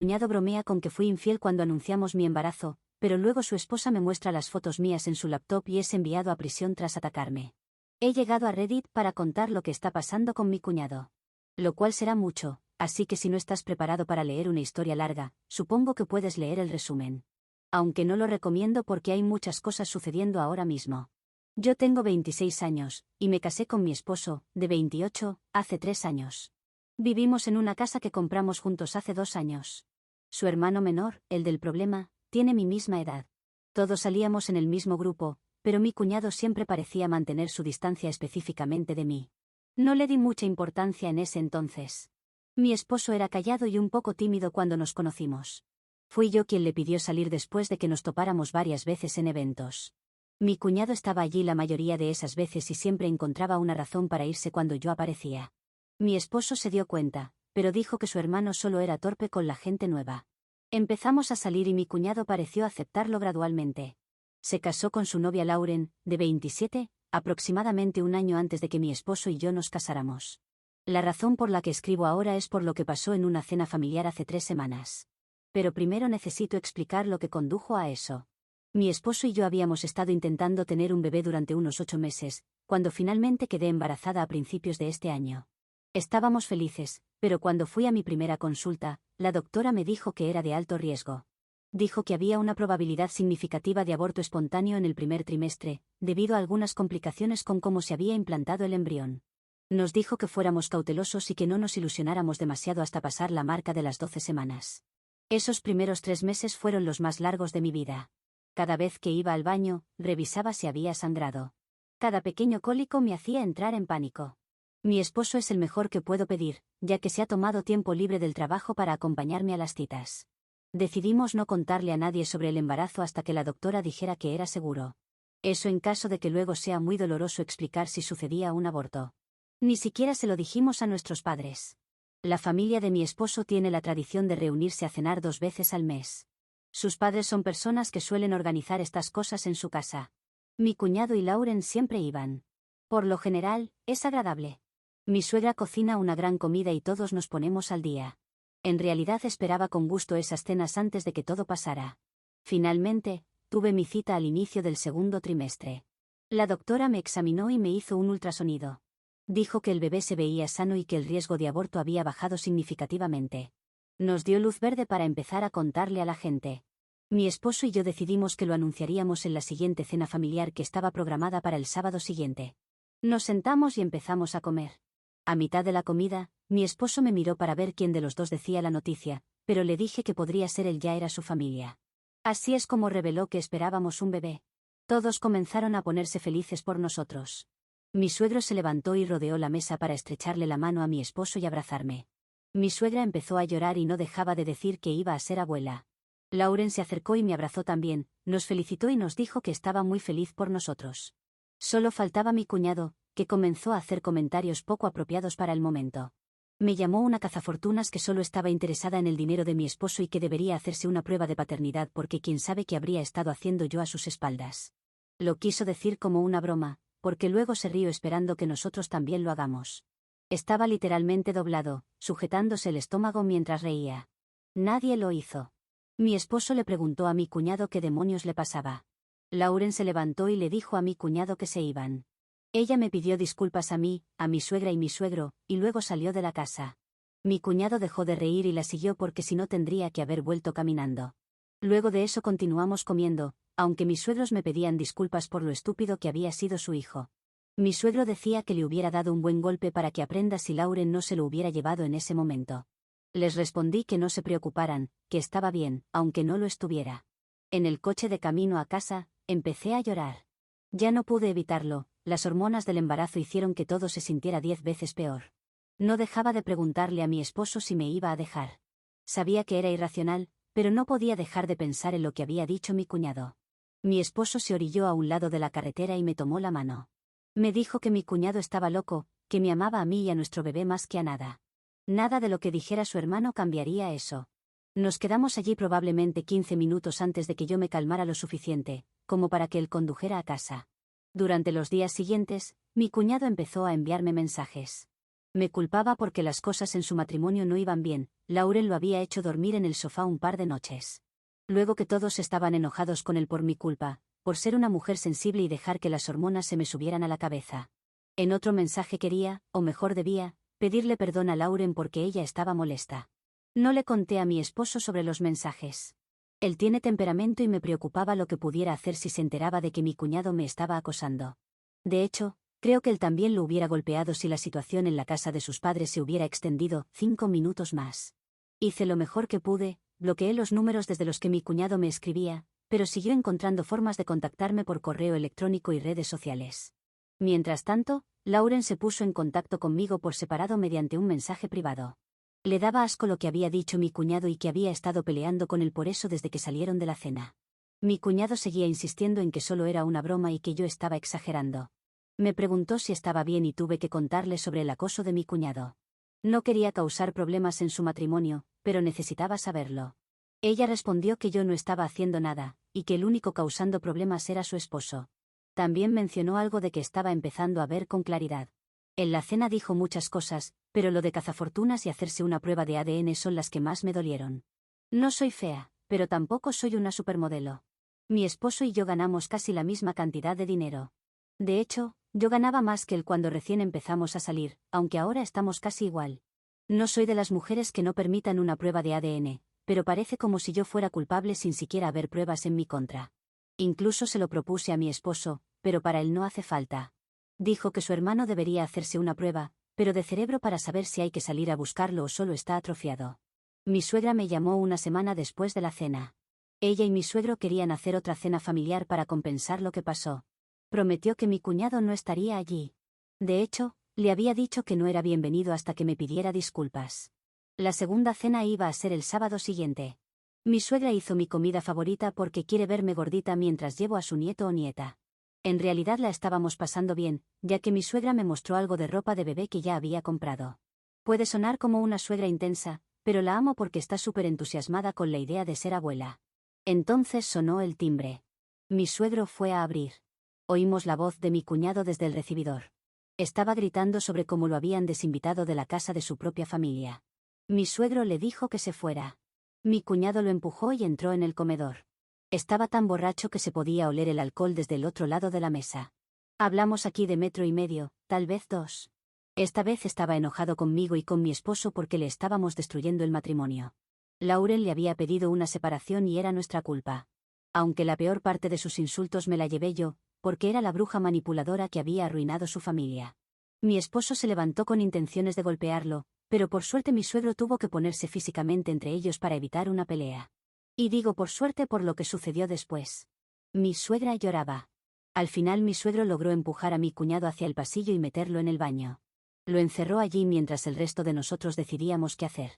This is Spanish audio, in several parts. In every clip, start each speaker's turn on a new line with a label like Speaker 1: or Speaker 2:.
Speaker 1: cuñado bromea con que fui infiel cuando anunciamos mi embarazo, pero luego su esposa me muestra las fotos mías en su laptop y es enviado a prisión tras atacarme. He llegado a Reddit para contar lo que está pasando con mi cuñado. Lo cual será mucho, así que si no estás preparado para leer una historia larga, supongo que puedes leer el resumen. Aunque no lo recomiendo porque hay muchas cosas sucediendo ahora mismo. Yo tengo 26 años, y me casé con mi esposo, de 28, hace 3 años. Vivimos en una casa que compramos juntos hace 2 años. Su hermano menor, el del problema, tiene mi misma edad. Todos salíamos en el mismo grupo, pero mi cuñado siempre parecía mantener su distancia específicamente de mí. No le di mucha importancia en ese entonces. Mi esposo era callado y un poco tímido cuando nos conocimos. Fui yo quien le pidió salir después de que nos topáramos varias veces en eventos. Mi cuñado estaba allí la mayoría de esas veces y siempre encontraba una razón para irse cuando yo aparecía. Mi esposo se dio cuenta, pero dijo que su hermano solo era torpe con la gente nueva. Empezamos a salir y mi cuñado pareció aceptarlo gradualmente. Se casó con su novia Lauren, de 27, aproximadamente un año antes de que mi esposo y yo nos casáramos. La razón por la que escribo ahora es por lo que pasó en una cena familiar hace 3 semanas. Pero primero necesito explicar lo que condujo a eso. Mi esposo y yo habíamos estado intentando tener un bebé durante unos 8 meses, cuando finalmente quedé embarazada a principios de este año. Estábamos felices, pero cuando fui a mi primera consulta, la doctora me dijo que era de alto riesgo. Dijo que había una probabilidad significativa de aborto espontáneo en el primer trimestre, debido a algunas complicaciones con cómo se había implantado el embrión. Nos dijo que fuéramos cautelosos y que no nos ilusionáramos demasiado hasta pasar la marca de las 12 semanas. Esos primeros 3 meses fueron los más largos de mi vida. Cada vez que iba al baño, revisaba si había sangrado. Cada pequeño cólico me hacía entrar en pánico. Mi esposo es el mejor que puedo pedir, ya que se ha tomado tiempo libre del trabajo para acompañarme a las citas. Decidimos no contarle a nadie sobre el embarazo hasta que la doctora dijera que era seguro. Eso en caso de que luego sea muy doloroso explicar si sucedía un aborto. Ni siquiera se lo dijimos a nuestros padres. La familia de mi esposo tiene la tradición de reunirse a cenar 2 veces al mes. Sus padres son personas que suelen organizar estas cosas en su casa. Mi cuñado y Lauren siempre iban. Por lo general, es agradable. Mi suegra cocina una gran comida y todos nos ponemos al día. En realidad esperaba con gusto esas cenas antes de que todo pasara. Finalmente, tuve mi cita al inicio del segundo trimestre. La doctora me examinó y me hizo un ultrasonido. Dijo que el bebé se veía sano y que el riesgo de aborto había bajado significativamente. Nos dio luz verde para empezar a contarle a la gente. Mi esposo y yo decidimos que lo anunciaríamos en la siguiente cena familiar que estaba programada para el sábado siguiente. Nos sentamos y empezamos a comer. A mitad de la comida, mi esposo me miró para ver quién de los dos decía la noticia, pero le dije que podría ser él, ya era su familia. Así es como reveló que esperábamos un bebé. Todos comenzaron a ponerse felices por nosotros. Mi suegro se levantó y rodeó la mesa para estrecharle la mano a mi esposo y abrazarme. Mi suegra empezó a llorar y no dejaba de decir que iba a ser abuela. Lauren se acercó y me abrazó también, nos felicitó y nos dijo que estaba muy feliz por nosotros. Solo faltaba mi cuñado, que comenzó a hacer comentarios poco apropiados para el momento. Me llamó una cazafortunas que solo estaba interesada en el dinero de mi esposo y que debería hacerse una prueba de paternidad porque quién sabe qué habría estado haciendo yo a sus espaldas. Lo quiso decir como una broma, porque luego se rió esperando que nosotros también lo hagamos. Estaba literalmente doblado, sujetándose el estómago mientras reía. Nadie lo hizo. Mi esposo le preguntó a mi cuñado qué demonios le pasaba. Lauren se levantó y le dijo a mi cuñado que se iban. Ella me pidió disculpas a mí, a mi suegra y mi suegro, y luego salió de la casa. Mi cuñado dejó de reír y la siguió porque si no tendría que haber vuelto caminando. Luego de eso continuamos comiendo, aunque mis suegros me pedían disculpas por lo estúpido que había sido su hijo. Mi suegro decía que le hubiera dado un buen golpe para que aprenda si Lauren no se lo hubiera llevado en ese momento. Les respondí que no se preocuparan, que estaba bien, aunque no lo estuviera. En el coche de camino a casa, empecé a llorar. Ya no pude evitarlo. Las hormonas del embarazo hicieron que todo se sintiera 10 veces peor. No dejaba de preguntarle a mi esposo si me iba a dejar. Sabía que era irracional, pero no podía dejar de pensar en lo que había dicho mi cuñado. Mi esposo se orilló a un lado de la carretera y me tomó la mano. Me dijo que mi cuñado estaba loco, que me amaba a mí y a nuestro bebé más que a nada. Nada de lo que dijera su hermano cambiaría eso. Nos quedamos allí probablemente 15 minutos antes de que yo me calmara lo suficiente, como para que él condujera a casa. Durante los días siguientes, mi cuñado empezó a enviarme mensajes. Me culpaba porque las cosas en su matrimonio no iban bien. Lauren lo había hecho dormir en el sofá un par de noches. Luego que todos estaban enojados con él por mi culpa, por ser una mujer sensible y dejar que las hormonas se me subieran a la cabeza. En otro mensaje quería, o mejor debía, pedirle perdón a Lauren porque ella estaba molesta. No le conté a mi esposo sobre los mensajes. Él tiene temperamento y me preocupaba lo que pudiera hacer si se enteraba de que mi cuñado me estaba acosando. De hecho, creo que él también lo hubiera golpeado si la situación en la casa de sus padres se hubiera extendido 5 minutos más. Hice lo mejor que pude, bloqueé los números desde los que mi cuñado me escribía, pero siguió encontrando formas de contactarme por correo electrónico y redes sociales. Mientras tanto, Lauren se puso en contacto conmigo por separado mediante un mensaje privado. Le daba asco lo que había dicho mi cuñado y que había estado peleando con él por eso desde que salieron de la cena. Mi cuñado seguía insistiendo en que solo era una broma y que yo estaba exagerando. Me preguntó si estaba bien y tuve que contarle sobre el acoso de mi cuñado. No quería causar problemas en su matrimonio, pero necesitaba saberlo. Ella respondió que yo no estaba haciendo nada, y que el único causando problemas era su esposo. También mencionó algo de que estaba empezando a ver con claridad. En la cena dijo muchas cosas, pero lo de cazafortunas y hacerse una prueba de ADN son las que más me dolieron. No soy fea, pero tampoco soy una supermodelo. Mi esposo y yo ganamos casi la misma cantidad de dinero. De hecho, yo ganaba más que él cuando recién empezamos a salir, aunque ahora estamos casi igual. No soy de las mujeres que no permitan una prueba de ADN, pero parece como si yo fuera culpable sin siquiera haber pruebas en mi contra. Incluso se lo propuse a mi esposo, pero para él no hace falta. Dijo que su hermano debería hacerse una prueba, pero de cerebro para saber si hay que salir a buscarlo o solo está atrofiado. Mi suegra me llamó una semana después de la cena. Ella y mi suegro querían hacer otra cena familiar para compensar lo que pasó. Prometió que mi cuñado no estaría allí. De hecho, le había dicho que no era bienvenido hasta que me pidiera disculpas. La segunda cena iba a ser el sábado siguiente. Mi suegra hizo mi comida favorita porque quiere verme gordita mientras llevo a su nieto o nieta. En realidad la estábamos pasando bien, ya que mi suegra me mostró algo de ropa de bebé que ya había comprado. Puede sonar como una suegra intensa, pero la amo porque está súper entusiasmada con la idea de ser abuela. Entonces sonó el timbre. Mi suegro fue a abrir. Oímos la voz de mi cuñado desde el recibidor. Estaba gritando sobre cómo lo habían desinvitado de la casa de su propia familia. Mi suegro le dijo que se fuera. Mi cuñado lo empujó y entró en el comedor. Estaba tan borracho que se podía oler el alcohol desde el otro lado de la mesa. Hablamos aquí de 1,5 metros, tal vez 2. Esta vez estaba enojado conmigo y con mi esposo porque le estábamos destruyendo el matrimonio. Lauren le había pedido una separación y era nuestra culpa. Aunque la peor parte de sus insultos me la llevé yo, porque era la bruja manipuladora que había arruinado su familia. Mi esposo se levantó con intenciones de golpearlo, pero por suerte mi suegro tuvo que ponerse físicamente entre ellos para evitar una pelea. Y digo por suerte por lo que sucedió después. Mi suegra lloraba. Al final mi suegro logró empujar a mi cuñado hacia el pasillo y meterlo en el baño. Lo encerró allí mientras el resto de nosotros decidíamos qué hacer.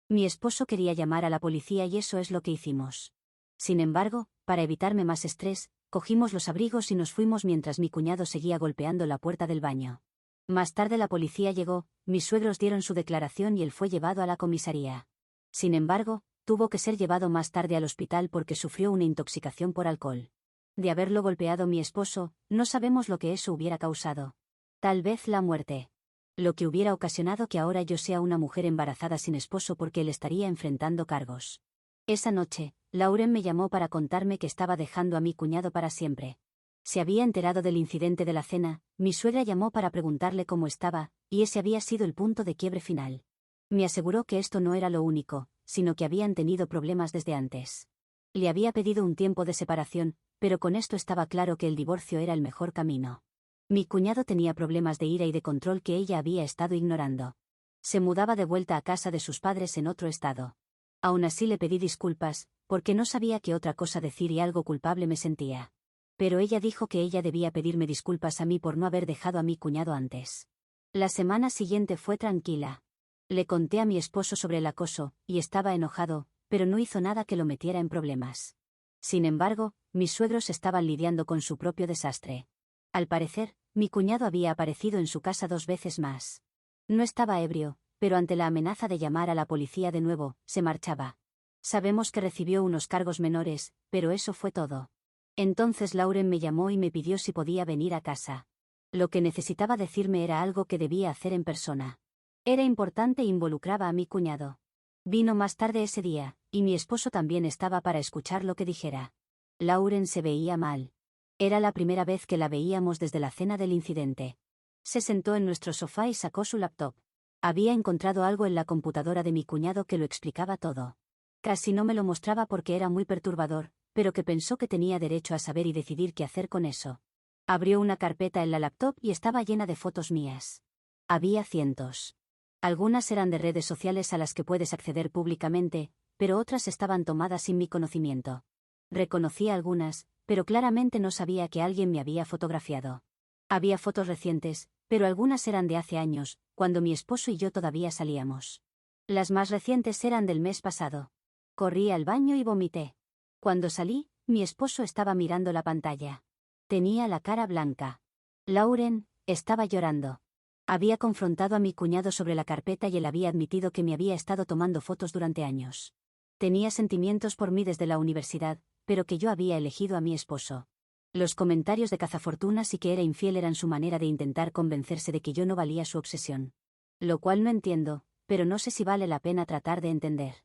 Speaker 1: Mi esposo quería llamar a la policía y eso es lo que hicimos. Sin embargo, para evitarme más estrés, cogimos los abrigos y nos fuimos mientras mi cuñado seguía golpeando la puerta del baño. Más tarde la policía llegó, mis suegros dieron su declaración y él fue llevado a la comisaría. Sin embargo, tuvo que ser llevado más tarde al hospital porque sufrió una intoxicación por alcohol. De haberlo golpeado mi esposo, no sabemos lo que eso hubiera causado. Tal vez la muerte. Lo que hubiera ocasionado que ahora yo sea una mujer embarazada sin esposo porque él estaría enfrentando cargos. Esa noche, Lauren me llamó para contarme que estaba dejando a mi cuñado para siempre. Se había enterado del incidente de la cena, mi suegra llamó para preguntarle cómo estaba, y ese había sido el punto de quiebre final. Me aseguró que esto no era lo único, sino que habían tenido problemas desde antes. Le había pedido un tiempo de separación, pero con esto estaba claro que el divorcio era el mejor camino. Mi cuñado tenía problemas de ira y de control que ella había estado ignorando. Se mudaba de vuelta a casa de sus padres en otro estado. Aún así le pedí disculpas, porque no sabía qué otra cosa decir y algo culpable me sentía. Pero ella dijo que ella debía pedirme disculpas a mí por no haber dejado a mi cuñado antes. La semana siguiente fue tranquila. Le conté a mi esposo sobre el acoso, y estaba enojado, pero no hizo nada que lo metiera en problemas. Sin embargo, mis suegros estaban lidiando con su propio desastre. Al parecer, mi cuñado había aparecido en su casa 2 veces más. No estaba ebrio, pero ante la amenaza de llamar a la policía de nuevo, se marchaba. Sabemos que recibió unos cargos menores, pero eso fue todo. Entonces Lauren me llamó y me pidió si podía venir a casa. Lo que necesitaba decirme era algo que debía hacer en persona. Era importante e involucraba a mi cuñado. Vino más tarde ese día, y mi esposo también estaba para escuchar lo que dijera. Lauren se veía mal. Era la primera vez que la veíamos desde la cena del incidente. Se sentó en nuestro sofá y sacó su laptop. Había encontrado algo en la computadora de mi cuñado que lo explicaba todo. Casi no me lo mostraba porque era muy perturbador, pero que pensó que tenía derecho a saber y decidir qué hacer con eso. Abrió una carpeta en la laptop y estaba llena de fotos mías. Había cientos. Algunas eran de redes sociales a las que puedes acceder públicamente, pero otras estaban tomadas sin mi conocimiento. Reconocía algunas, pero claramente no sabía que alguien me había fotografiado. Había fotos recientes, pero algunas eran de hace años, cuando mi esposo y yo todavía salíamos. Las más recientes eran del mes pasado. Corrí al baño y vomité. Cuando salí, mi esposo estaba mirando la pantalla. Tenía la cara blanca. Lauren estaba llorando. Había confrontado a mi cuñado sobre la carpeta y él había admitido que me había estado tomando fotos durante años. Tenía sentimientos por mí desde la universidad, pero que yo había elegido a mi esposo. Los comentarios de cazafortunas y que era infiel eran su manera de intentar convencerse de que yo no valía su obsesión. Lo cual no entiendo, pero no sé si vale la pena tratar de entender.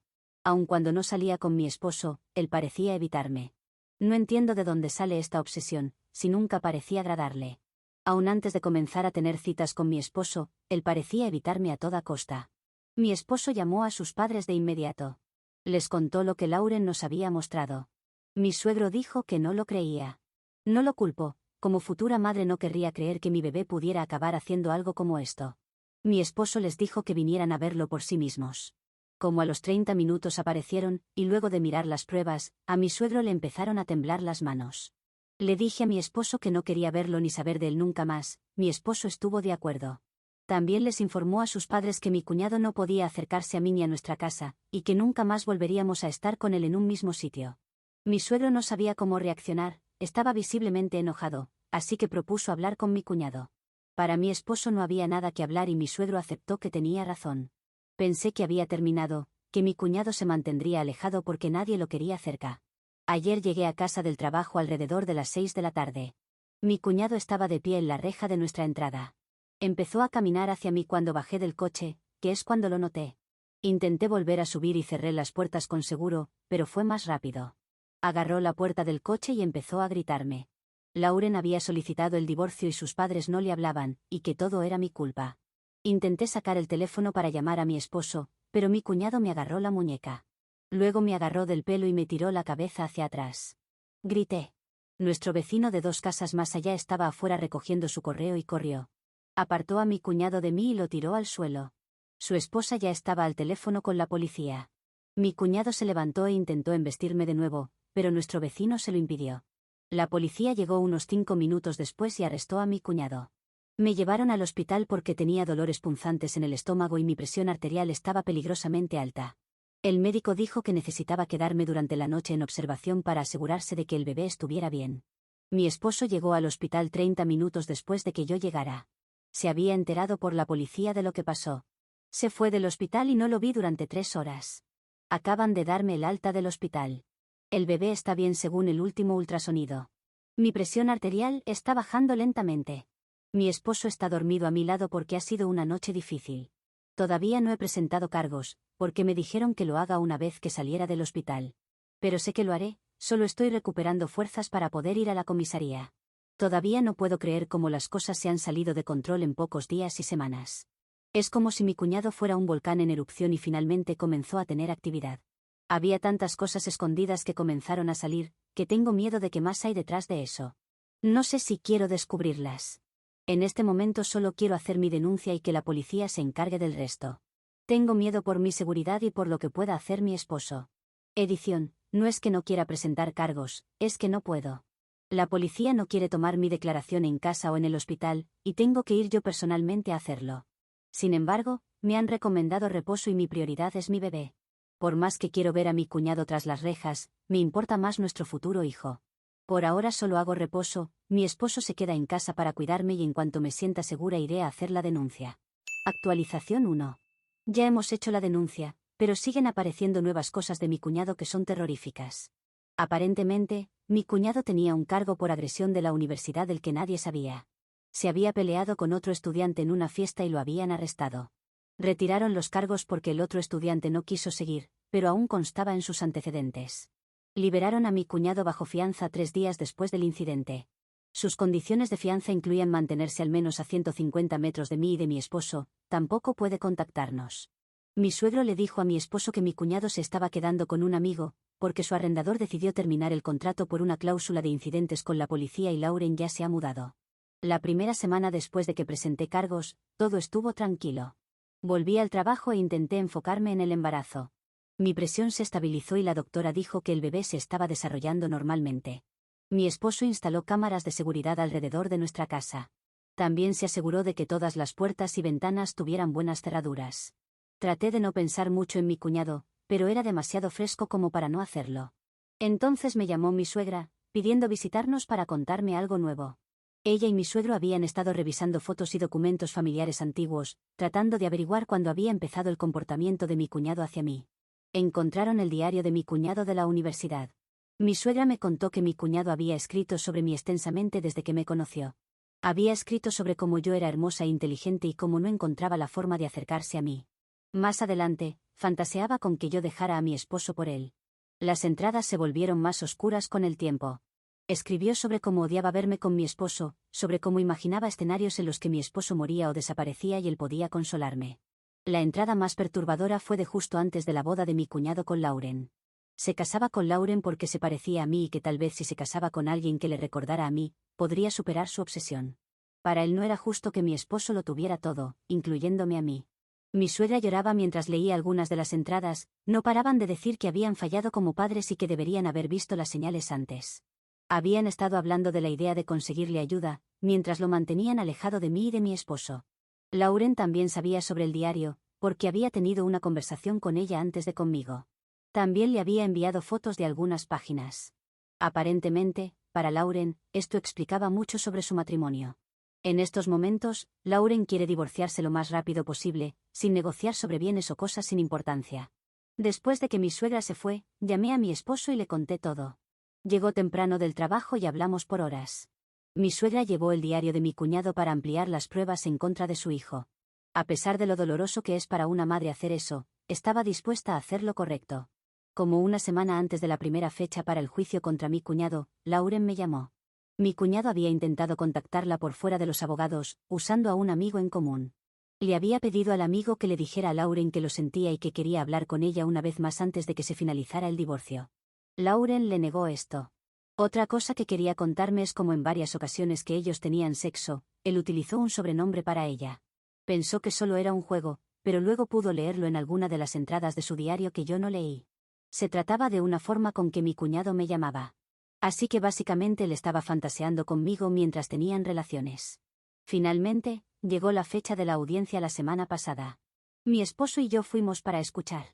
Speaker 1: Aun cuando no salía con mi esposo, él parecía evitarme. No entiendo de dónde sale esta obsesión, si nunca parecía agradarle. Aun antes de comenzar a tener citas con mi esposo, él parecía evitarme a toda costa. Mi esposo llamó a sus padres de inmediato. Les contó lo que Lauren nos había mostrado. Mi suegro dijo que no lo creía. No lo culpo, como futura madre no querría creer que mi bebé pudiera acabar haciendo algo como esto. Mi esposo les dijo que vinieran a verlo por sí mismos. Como a los 30 minutos aparecieron, y luego de mirar las pruebas, a mi suegro le empezaron a temblar las manos. Le dije a mi esposo que no quería verlo ni saber de él nunca más, mi esposo estuvo de acuerdo. También les informó a sus padres que mi cuñado no podía acercarse a mí ni a nuestra casa, y que nunca más volveríamos a estar con él en un mismo sitio. Mi suegro no sabía cómo reaccionar, estaba visiblemente enojado, así que propuso hablar con mi cuñado. Para mi esposo no había nada que hablar y mi suegro aceptó que tenía razón. Pensé que había terminado, que mi cuñado se mantendría alejado porque nadie lo quería cerca. Ayer llegué a casa del trabajo alrededor de las 6 de la tarde. Mi cuñado estaba de pie en la reja de nuestra entrada. Empezó a caminar hacia mí cuando bajé del coche, que es cuando lo noté. Intenté volver a subir y cerré las puertas con seguro, pero fue más rápido. Agarró la puerta del coche y empezó a gritarme. Lauren había solicitado el divorcio y sus padres no le hablaban, y que todo era mi culpa. Intenté sacar el teléfono para llamar a mi esposo, pero mi cuñado me agarró la muñeca. Luego me agarró del pelo y me tiró la cabeza hacia atrás. Grité. Nuestro vecino de 2 casas más allá estaba afuera recogiendo su correo y corrió. Apartó a mi cuñado de mí y lo tiró al suelo. Su esposa ya estaba al teléfono con la policía. Mi cuñado se levantó e intentó embestirme de nuevo, pero nuestro vecino se lo impidió. La policía llegó unos 5 minutos después y arrestó a mi cuñado. Me llevaron al hospital porque tenía dolores punzantes en el estómago y mi presión arterial estaba peligrosamente alta. El médico dijo que necesitaba quedarme durante la noche en observación para asegurarse de que el bebé estuviera bien. Mi esposo llegó al hospital 30 minutos después de que yo llegara. Se había enterado por la policía de lo que pasó. Se fue del hospital y no lo vi durante 3 horas. Acaban de darme el alta del hospital. El bebé está bien según el último ultrasonido. Mi presión arterial está bajando lentamente. Mi esposo está dormido a mi lado porque ha sido una noche difícil. Todavía no he presentado cargos, porque me dijeron que lo haga una vez que saliera del hospital. Pero sé que lo haré, solo estoy recuperando fuerzas para poder ir a la comisaría. Todavía no puedo creer cómo las cosas se han salido de control en pocos días y semanas. Es como si mi cuñado fuera un volcán en erupción y finalmente comenzó a tener actividad. Había tantas cosas escondidas que comenzaron a salir, que tengo miedo de que más hay detrás de eso. No sé si quiero descubrirlas. En este momento solo quiero hacer mi denuncia y que la policía se encargue del resto. Tengo miedo por mi seguridad y por lo que pueda hacer mi esposo. Edición, no es que no quiera presentar cargos, es que no puedo. La policía no quiere tomar mi declaración en casa o en el hospital, y tengo que ir yo personalmente a hacerlo. Sin embargo, me han recomendado reposo y mi prioridad es mi bebé. Por más que quiero ver a mi cuñado tras las rejas, me importa más nuestro futuro hijo. Por ahora solo hago reposo, mi esposo se queda en casa para cuidarme y en cuanto me sienta segura iré a hacer la denuncia. Actualización 1. Ya hemos hecho la denuncia, pero siguen apareciendo nuevas cosas de mi cuñado que son terroríficas. Aparentemente, mi cuñado tenía un cargo por agresión de la universidad del que nadie sabía. Se había peleado con otro estudiante en una fiesta y lo habían arrestado. Retiraron los cargos porque el otro estudiante no quiso seguir, pero aún constaba en sus antecedentes. Liberaron a mi cuñado bajo fianza 3 días después del incidente. Sus condiciones de fianza incluían mantenerse al menos a 150 metros de mí y de mi esposo, tampoco puede contactarnos. Mi suegro le dijo a mi esposo que mi cuñado se estaba quedando con un amigo, porque su arrendador decidió terminar el contrato por una cláusula de incidentes con la policía y Lauren ya se ha mudado. La primera semana después de que presenté cargos, todo estuvo tranquilo. Volví al trabajo e intenté enfocarme en el embarazo. Mi presión se estabilizó y la doctora dijo que el bebé se estaba desarrollando normalmente. Mi esposo instaló cámaras de seguridad alrededor de nuestra casa. También se aseguró de que todas las puertas y ventanas tuvieran buenas cerraduras. Traté de no pensar mucho en mi cuñado, pero era demasiado fresco como para no hacerlo. Entonces me llamó mi suegra, pidiendo visitarnos para contarme algo nuevo. Ella y mi suegro habían estado revisando fotos y documentos familiares antiguos, tratando de averiguar cuándo había empezado el comportamiento de mi cuñado hacia mí. Encontraron el diario de mi cuñado de la universidad. Mi suegra me contó que mi cuñado había escrito sobre mí extensamente desde que me conoció. Había escrito sobre cómo yo era hermosa e inteligente y cómo no encontraba la forma de acercarse a mí. Más adelante, fantaseaba con que yo dejara a mi esposo por él. Las entradas se volvieron más oscuras con el tiempo. Escribió sobre cómo odiaba verme con mi esposo, sobre cómo imaginaba escenarios en los que mi esposo moría o desaparecía y él podía consolarme. La entrada más perturbadora fue de justo antes de la boda de mi cuñado con Lauren. Se casaba con Lauren porque se parecía a mí y que tal vez si se casaba con alguien que le recordara a mí, podría superar su obsesión. Para él no era justo que mi esposo lo tuviera todo, incluyéndome a mí. Mi suegra lloraba mientras leía algunas de las entradas, no paraban de decir que habían fallado como padres y que deberían haber visto las señales antes. Habían estado hablando de la idea de conseguirle ayuda, mientras lo mantenían alejado de mí y de mi esposo. Lauren también sabía sobre el diario, porque había tenido una conversación con ella antes de conmigo. También le había enviado fotos de algunas páginas. Aparentemente, para Lauren, esto explicaba mucho sobre su matrimonio. En estos momentos, Lauren quiere divorciarse lo más rápido posible, sin negociar sobre bienes o cosas sin importancia. Después de que mi suegra se fue, llamé a mi esposo y le conté todo. Llegó temprano del trabajo y hablamos por horas. Mi suegra llevó el diario de mi cuñado para ampliar las pruebas en contra de su hijo. A pesar de lo doloroso que es para una madre hacer eso, estaba dispuesta a hacer lo correcto. Como una semana antes de la primera fecha para el juicio contra mi cuñado, Lauren me llamó. Mi cuñado había intentado contactarla por fuera de los abogados, usando a un amigo en común. Le había pedido al amigo que le dijera a Lauren que lo sentía y que quería hablar con ella una vez más antes de que se finalizara el divorcio. Lauren le negó esto. Otra cosa que quería contarme es cómo en varias ocasiones que ellos tenían sexo, él utilizó un sobrenombre para ella. Pensó que solo era un juego, pero luego pudo leerlo en alguna de las entradas de su diario que yo no leí. Se trataba de una forma con que mi cuñado me llamaba. Así que básicamente él estaba fantaseando conmigo mientras tenían relaciones. Finalmente, llegó la fecha de la audiencia la semana pasada. Mi esposo y yo fuimos para escuchar.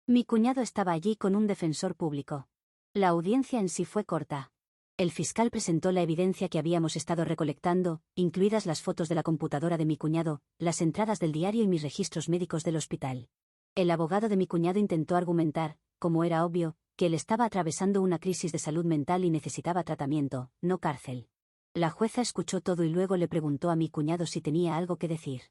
Speaker 1: Mi cuñado estaba allí con un defensor público. La audiencia en sí fue corta. El fiscal presentó la evidencia que habíamos estado recolectando, incluidas las fotos de la computadora de mi cuñado, las entradas del diario y mis registros médicos del hospital. El abogado de mi cuñado intentó argumentar, como era obvio, que él estaba atravesando una crisis de salud mental y necesitaba tratamiento, no cárcel. La jueza escuchó todo y luego le preguntó a mi cuñado si tenía algo que decir.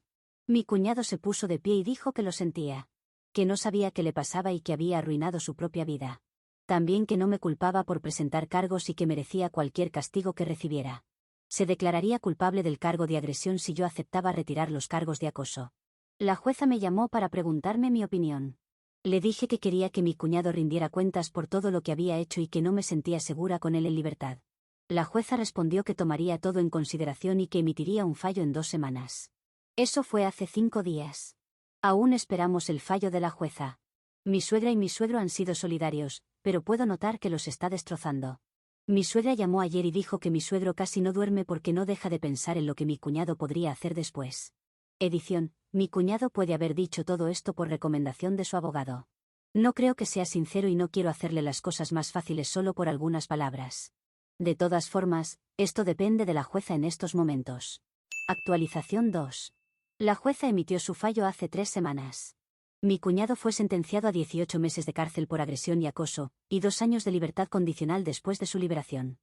Speaker 1: Mi cuñado se puso de pie y dijo que lo sentía. Que no sabía qué le pasaba y que había arruinado su propia vida. También que no me culpaba por presentar cargos y que merecía cualquier castigo que recibiera. Se declararía culpable del cargo de agresión si yo aceptaba retirar los cargos de acoso. La jueza me llamó para preguntarme mi opinión. Le dije que quería que mi cuñado rindiera cuentas por todo lo que había hecho y que no me sentía segura con él en libertad. La jueza respondió que tomaría todo en consideración y que emitiría un fallo en 2 semanas. Eso fue hace 5 días. Aún esperamos el fallo de la jueza. Mi suegra y mi suegro han sido solidarios, pero puedo notar que los está destrozando. Mi suegra llamó ayer y dijo que mi suegro casi no duerme porque no deja de pensar en lo que mi cuñado podría hacer después. Edición, mi cuñado puede haber dicho todo esto por recomendación de su abogado. No creo que sea sincero y no quiero hacerle las cosas más fáciles solo por algunas palabras. De todas formas, esto depende de la jueza en estos momentos. Actualización 2. La jueza emitió su fallo hace 3 semanas. Mi cuñado fue sentenciado a 18 meses de cárcel por agresión y acoso, y 2 años de libertad condicional después de su liberación.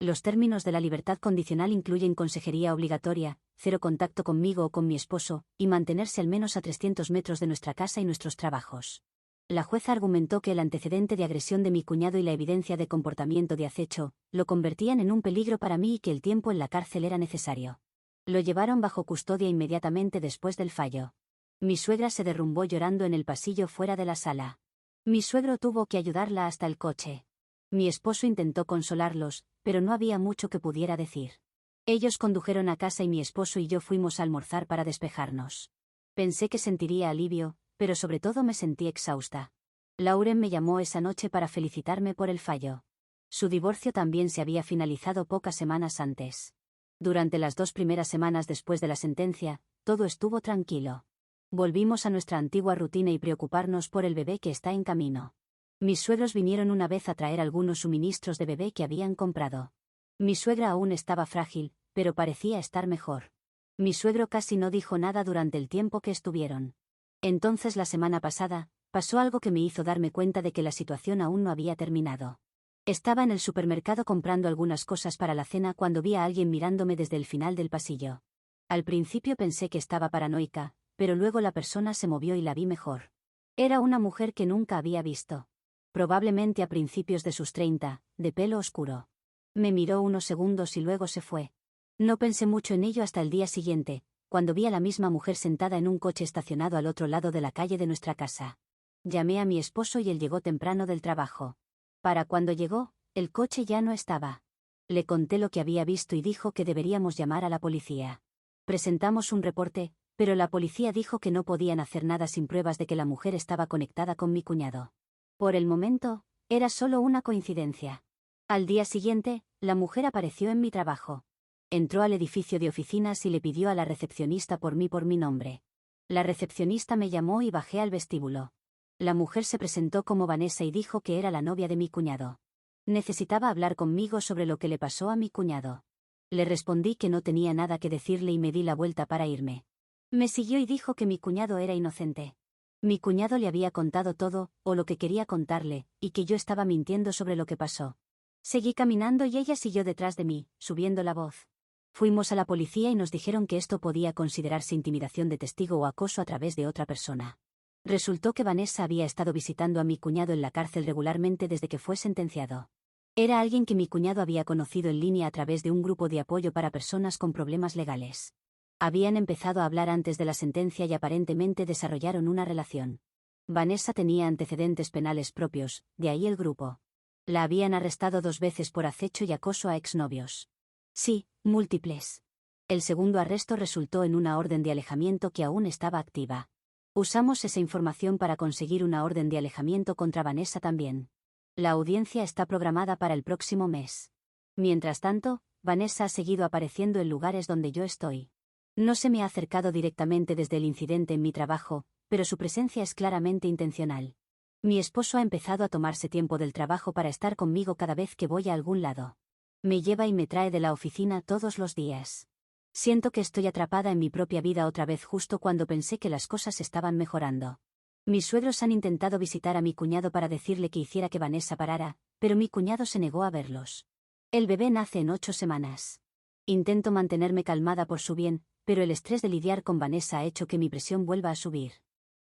Speaker 1: Los términos de la libertad condicional incluyen consejería obligatoria, cero contacto conmigo o con mi esposo, y mantenerse al menos a 300 metros de nuestra casa y nuestros trabajos. La jueza argumentó que el antecedente de agresión de mi cuñado y la evidencia de comportamiento de acecho lo convertían en un peligro para mí y que el tiempo en la cárcel era necesario. Lo llevaron bajo custodia inmediatamente después del fallo. Mi suegra se derrumbó llorando en el pasillo fuera de la sala. Mi suegro tuvo que ayudarla hasta el coche. Mi esposo intentó consolarlos, pero no había mucho que pudiera decir. Ellos condujeron a casa y mi esposo y yo fuimos a almorzar para despejarnos. Pensé que sentiría alivio, pero sobre todo me sentí exhausta. Lauren me llamó esa noche para felicitarme por el fallo. Su divorcio también se había finalizado pocas semanas antes. Durante las 2 primeras semanas después de la sentencia, todo estuvo tranquilo. Volvimos a nuestra antigua rutina y preocuparnos por el bebé que está en camino. Mis suegros vinieron una vez a traer algunos suministros de bebé que habían comprado. Mi suegra aún estaba frágil, pero parecía estar mejor. Mi suegro casi no dijo nada durante el tiempo que estuvieron. Entonces la semana pasada, pasó algo que me hizo darme cuenta de que la situación aún no había terminado. Estaba en el supermercado comprando algunas cosas para la cena cuando vi a alguien mirándome desde el final del pasillo. Al principio pensé que estaba paranoica, pero luego la persona se movió y la vi mejor. Era una mujer que nunca había visto. Probablemente a principios de sus 30, de pelo oscuro. Me miró unos segundos y luego se fue. No pensé mucho en ello hasta el día siguiente, cuando vi a la misma mujer sentada en un coche estacionado al otro lado de la calle de nuestra casa. Llamé a mi esposo y él llegó temprano del trabajo. Para cuando llegó, el coche ya no estaba. Le conté lo que había visto y dijo que deberíamos llamar a la policía. Presentamos un reporte, pero la policía dijo que no podían hacer nada sin pruebas de que la mujer estaba conectada con mi cuñado. Por el momento, era solo una coincidencia. Al día siguiente, la mujer apareció en mi trabajo. Entró al edificio de oficinas y le pidió a la recepcionista por mi nombre. La recepcionista me llamó y bajé al vestíbulo. La mujer se presentó como Vanessa y dijo que era la novia de mi cuñado. Necesitaba hablar conmigo sobre lo que le pasó a mi cuñado. Le respondí que no tenía nada que decirle y me di la vuelta para irme. Me siguió y dijo que mi cuñado era inocente. Mi cuñado le había contado todo, o lo que quería contarle, y que yo estaba mintiendo sobre lo que pasó. Seguí caminando y ella siguió detrás de mí, subiendo la voz. Fuimos a la policía y nos dijeron que esto podía considerarse intimidación de testigo o acoso a través de otra persona. Resultó que Vanessa había estado visitando a mi cuñado en la cárcel regularmente desde que fue sentenciado. Era alguien que mi cuñado había conocido en línea a través de un grupo de apoyo para personas con problemas legales. Habían empezado a hablar antes de la sentencia y aparentemente desarrollaron una relación. Vanessa tenía antecedentes penales propios, de ahí el grupo. La habían arrestado 2 veces por acecho y acoso a exnovios. Sí, múltiples. El segundo arresto resultó en una orden de alejamiento que aún estaba activa. Usamos esa información para conseguir una orden de alejamiento contra Vanessa también. La audiencia está programada para el próximo mes. Mientras tanto, Vanessa ha seguido apareciendo en lugares donde yo estoy. No se me ha acercado directamente desde el incidente en mi trabajo, pero su presencia es claramente intencional. Mi esposo ha empezado a tomarse tiempo del trabajo para estar conmigo cada vez que voy a algún lado. Me lleva y me trae de la oficina todos los días. Siento que estoy atrapada en mi propia vida otra vez justo cuando pensé que las cosas estaban mejorando. Mis suegros han intentado visitar a mi cuñado para decirle que hiciera que Vanessa parara, pero mi cuñado se negó a verlos. El bebé nace en 8 semanas. Intento mantenerme calmada por su bien, pero el estrés de lidiar con Vanessa ha hecho que mi presión vuelva a subir.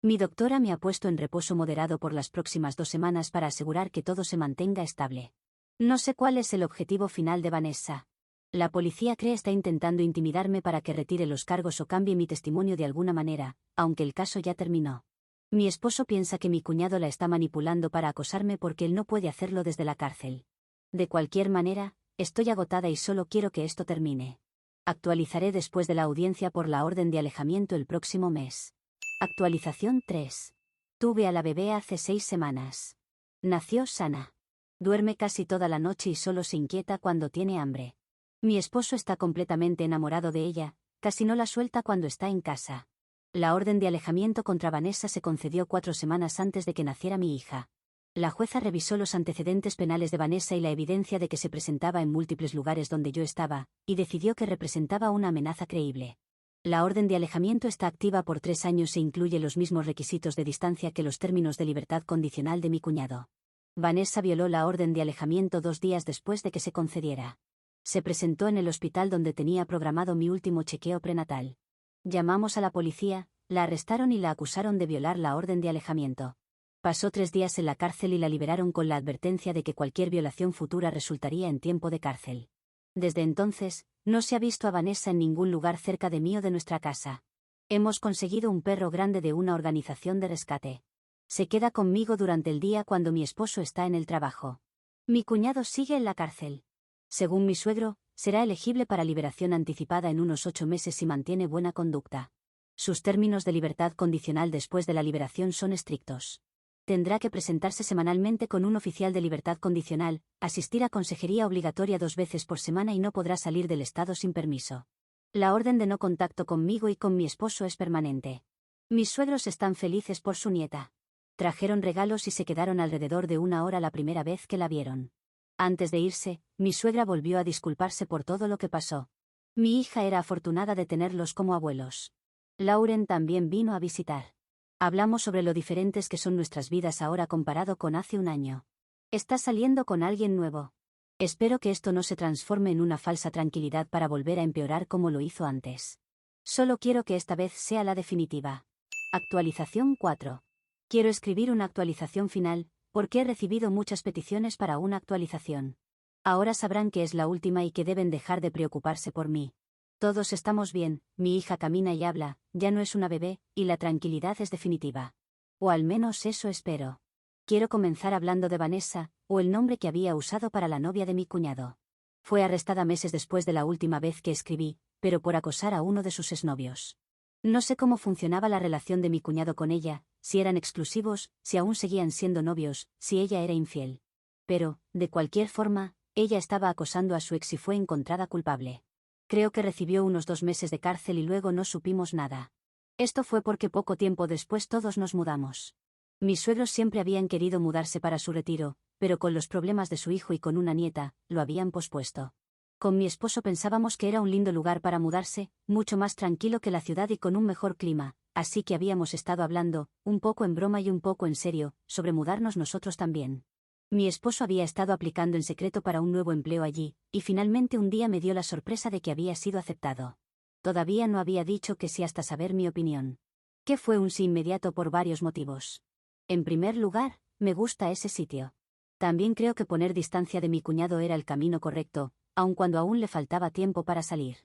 Speaker 1: Mi doctora me ha puesto en reposo moderado por las próximas 2 semanas para asegurar que todo se mantenga estable. No sé cuál es el objetivo final de Vanessa. La policía cree está intentando intimidarme para que retire los cargos o cambie mi testimonio de alguna manera, aunque el caso ya terminó. Mi esposo piensa que mi cuñado la está manipulando para acosarme porque él no puede hacerlo desde la cárcel. De cualquier manera, estoy agotada y solo quiero que esto termine. Actualizaré después de la audiencia por la orden de alejamiento el próximo mes. Actualización 3. Tuve a la bebé hace 6 semanas. Nació sana. Duerme casi toda la noche y solo se inquieta cuando tiene hambre. Mi esposo está completamente enamorado de ella, casi no la suelta cuando está en casa. La orden de alejamiento contra Vanessa se concedió 4 semanas antes de que naciera mi hija. La jueza revisó los antecedentes penales de Vanessa y la evidencia de que se presentaba en múltiples lugares donde yo estaba, y decidió que representaba una amenaza creíble. La orden de alejamiento está activa por 3 años e incluye los mismos requisitos de distancia que los términos de libertad condicional de mi cuñado. Vanessa violó la orden de alejamiento 2 días después de que se concediera. Se presentó en el hospital donde tenía programado mi último chequeo prenatal. Llamamos a la policía, la arrestaron y la acusaron de violar la orden de alejamiento. Pasó 3 días en la cárcel y la liberaron con la advertencia de que cualquier violación futura resultaría en tiempo de cárcel. Desde entonces, no se ha visto a Vanessa en ningún lugar cerca de mí o de nuestra casa. Hemos conseguido un perro grande de una organización de rescate. Se queda conmigo durante el día cuando mi esposo está en el trabajo. Mi cuñado sigue en la cárcel. Según mi suegro, será elegible para liberación anticipada en unos 8 meses si mantiene buena conducta. Sus términos de libertad condicional después de la liberación son estrictos. Tendrá que presentarse semanalmente con un oficial de libertad condicional, asistir a consejería obligatoria 2 veces por semana y no podrá salir del estado sin permiso. La orden de no contacto conmigo y con mi esposo es permanente. Mis suegros están felices por su nieta. Trajeron regalos y se quedaron alrededor de 1 hora la primera vez que la vieron. Antes de irse, mi suegra volvió a disculparse por todo lo que pasó. Mi hija era afortunada de tenerlos como abuelos. Lauren también vino a visitar. Hablamos sobre lo diferentes que son nuestras vidas ahora comparado con hace 1 año. Está saliendo con alguien nuevo. Espero que esto no se transforme en una falsa tranquilidad para volver a empeorar como lo hizo antes. Solo quiero que esta vez sea la definitiva. Actualización 4. Quiero escribir una actualización final, porque he recibido muchas peticiones para una actualización. Ahora sabrán que es la última y que deben dejar de preocuparse por mí. Todos estamos bien, mi hija camina y habla, ya no es una bebé, y la tranquilidad es definitiva. O al menos eso espero. Quiero comenzar hablando de Vanessa, o el nombre que había usado para la novia de mi cuñado. Fue arrestada meses después de la última vez que escribí, pero por acosar a uno de sus exnovios. No sé cómo funcionaba la relación de mi cuñado con ella, si eran exclusivos, si aún seguían siendo novios, si ella era infiel. Pero, de cualquier forma, ella estaba acosando a su ex y fue encontrada culpable. Creo que recibió unos 2 meses de cárcel y luego no supimos nada. Esto fue porque poco tiempo después todos nos mudamos. Mis suegros siempre habían querido mudarse para su retiro, pero con los problemas de su hijo y con una nieta, lo habían pospuesto. Con mi esposo pensábamos que era un lindo lugar para mudarse, mucho más tranquilo que la ciudad y con un mejor clima, así que habíamos estado hablando, un poco en broma y un poco en serio, sobre mudarnos nosotros también. Mi esposo había estado aplicando en secreto para un nuevo empleo allí, y finalmente un día me dio la sorpresa de que había sido aceptado. Todavía no había dicho que sí hasta saber mi opinión. Que fue un sí inmediato por varios motivos. En primer lugar, me gusta ese sitio. También creo que poner distancia de mi cuñado era el camino correcto, aun cuando aún le faltaba tiempo para salir.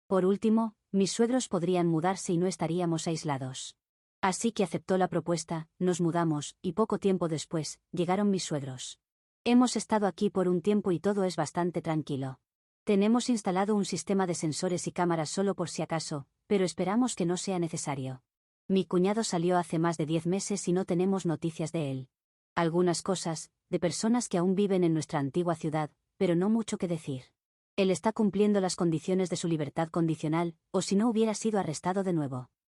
Speaker 1: Por último, mis suegros podrían mudarse y no estaríamos aislados. Así que aceptó la propuesta, nos mudamos, y poco tiempo después, llegaron mis suegros. Hemos estado aquí por un tiempo y todo es bastante tranquilo. Tenemos instalado un sistema de sensores y cámaras solo por si acaso, pero esperamos que no sea necesario. Mi cuñado salió hace más de 10 meses y no tenemos noticias de él. Algunas cosas, de personas que aún viven en nuestra antigua ciudad, pero no mucho que decir. Él está cumpliendo las condiciones de su libertad condicional, o si no hubiera sido arrestado de nuevo.